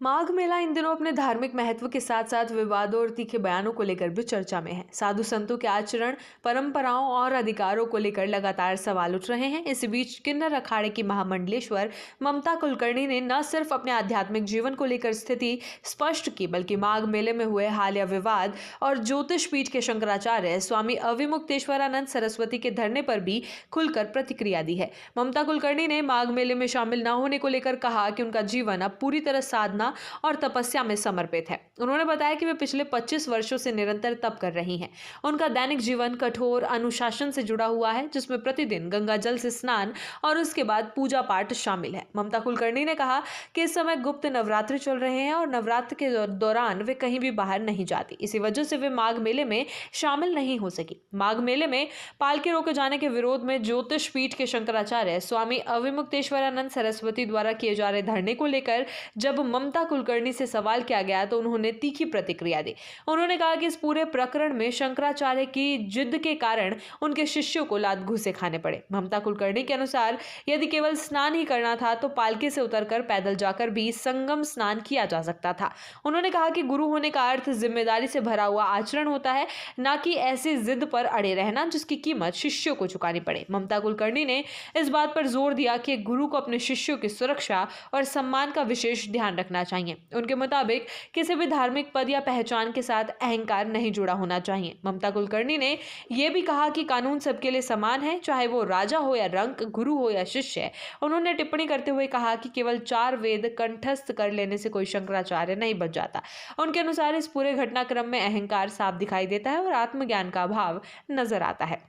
माघ मेला इन दिनों अपने धार्मिक महत्व के साथ साथ विवादों और तीखे बयानों को लेकर भी चर्चा में है। साधु संतों के आचरण, परंपराओं और अधिकारों को लेकर लगातार सवाल उठ रहे हैं। इस बीच किन्नर अखाड़े की महामंडलेश्वर ममता कुलकर्णी ने न सिर्फ अपने आध्यात्मिक जीवन को लेकर स्थिति स्पष्ट की, बल्कि माघ मेले में हुए हालिया विवाद और ज्योतिष पीठ के शंकराचार्य स्वामी अविमुक्तेश्वरानंद सरस्वती के धरने पर भी खुलकर प्रतिक्रिया दी है। ममता कुलकर्णी ने माघ मेले में शामिल न होने को लेकर कहा कि उनका जीवन अब पूरी तरह साधना और तपस्या में समर्पित है। उन्होंने बताया कि वे पिछले 25 वर्षों से निरंतर तप कर रही हैं। उनका दैनिक जीवन कठोर अनुशासन से जुड़ा हुआ है, जिसमें प्रतिदिन गंगा जल से स्नान और उसके बाद पूजा पाठ शामिल है। ममता कुलकर्णी ने कहा कि इस समय गुप्त नवरात्र चल रहे हैं और नवरात्र के दौरान वे कहीं भी बाहर नहीं जाती। इसी वजह से वे माघ मेले में शामिल नहीं हो सकी। माघ मेले में पालकी रोके जाने के विरोध में ज्योतिष पीठ के शंकराचार्य स्वामी अविमुक्तेश्वरानंद सरस्वती द्वारा किए जा रहे धरने को लेकर जब ममता कुलकर्णी से सवाल किया गया तो उन्होंने तीखी प्रतिक्रिया दी। उन्होंने कहा कि इस पूरे प्रकरण में शंकराचार्य की जिद के कारण उनके शिष्यों को लात घूंसे खाने पड़े। ममता कुलकर्णी के अनुसार यदि केवल स्नान ही करना था तो पालकी से उतरकर पैदल जाकर भी संगम स्नान किया जा सकता था। उन्होंने कहा कि गुरु होने का अर्थ जिम्मेदारी से भरा हुआ आचरण होता है, न कि ऐसी जिद पर अड़े रहना जिसकी कीमत शिष्यों को चुकानी पड़े। ममता कुलकर्णी ने इस बात पर जोर दिया कि गुरु को अपने शिष्यों की सुरक्षा और सम्मान का विशेष ध्यान रखना चाहिए। उनके मुताबिक किसी भी धार्मिक पद या पहचान के साथ अहंकार नहीं जुड़ा होना चाहिए। ममता कुलकर्णी ने यह भी कहा कि कानून सबके लिए समान है, चाहे वो राजा हो या रंक, गुरु हो या शिष्य। उन्होंने टिप्पणी करते हुए कहा कि केवल 4 वेद कंठस्थ कर लेने से कोई शंकराचार्य नहीं बच जाता। उनके अनुसार इस पूरे घटनाक्रम में अहंकार साफ दिखाई देता है और आत्मज्ञान का अभाव नजर आता है।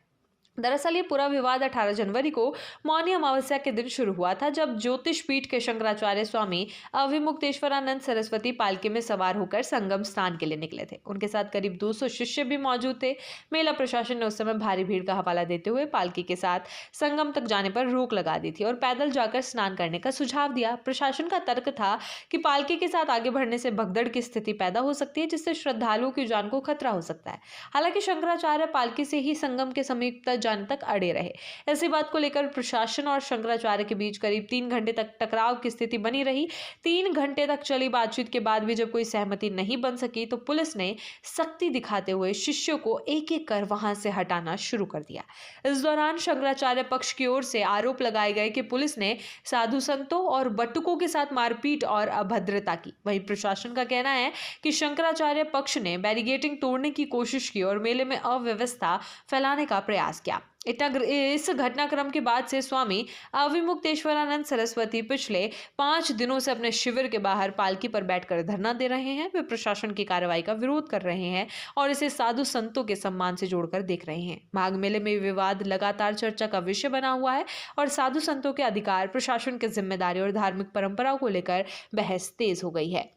दरअसल ये पूरा विवाद 18 जनवरी को मौनी अमावस्या के दिन शुरू हुआ था, जब ज्योतिष पीठ के शंकराचार्य स्वामी अविमुक्तेश्वरानंद सरस्वती पालकी में सवार होकर संगम स्नान के लिए निकले थे। उनके साथ करीब 200 शिष्य भी मौजूद थे। मेला प्रशासन ने उस समय भारी भीड़ का हवाला देते हुए पालकी के साथ संगम तक जाने पर रोक लगा दी थी और पैदल जाकर स्नान करने का सुझाव दिया। प्रशासन का तर्क था कि पालकी के साथ आगे बढ़ने से भगदड़ की स्थिति पैदा हो सकती है, जिससे श्रद्धालुओं की जान को खतरा हो सकता है। हालांकि शंकराचार्य पालकी से ही संगम के समीप जाने तक अड़े रहे। ऐसी बात को लेकर प्रशासन और शंकराचार्य के बीच करीब 3 घंटे तक टकराव की स्थिति बनी रही। 3 घंटे तक चली बातचीत के बाद भी जब कोई सहमति नहीं बन सकी तो पुलिस ने सख्ती दिखाते हुए शिष्यों को एक-एक कर वहां से हटाना शुरू कर दिया। इस दौरान शंकराचार्य पक्ष की ओर से आरोप लगाए गए कि पुलिस ने साधु संतों और बटुकों के साथ मारपीट और अभद्रता की। वहीं प्रशासन का कहना है कि शंकराचार्य पक्ष ने बैरिकेडिंग तोड़ने की कोशिश की और मेले में अव्यवस्था फैलाने का प्रयास किया। इस घटनाक्रम के बाद से स्वामी अविमुक्तेश्वरानंद सरस्वती पिछले 5 दिनों से अपने शिविर के बाहर पालकी पर बैठकर धरना दे रहे हैं। वे प्रशासन की कार्रवाई का विरोध कर रहे हैं और इसे साधु संतों के सम्मान से जोड़कर देख रहे हैं। माघ मेले में विवाद लगातार चर्चा का विषय बना हुआ है और साधु संतों के अधिकार, प्रशासन की जिम्मेदारी और धार्मिक परंपराओं को लेकर बहस तेज हो गई है।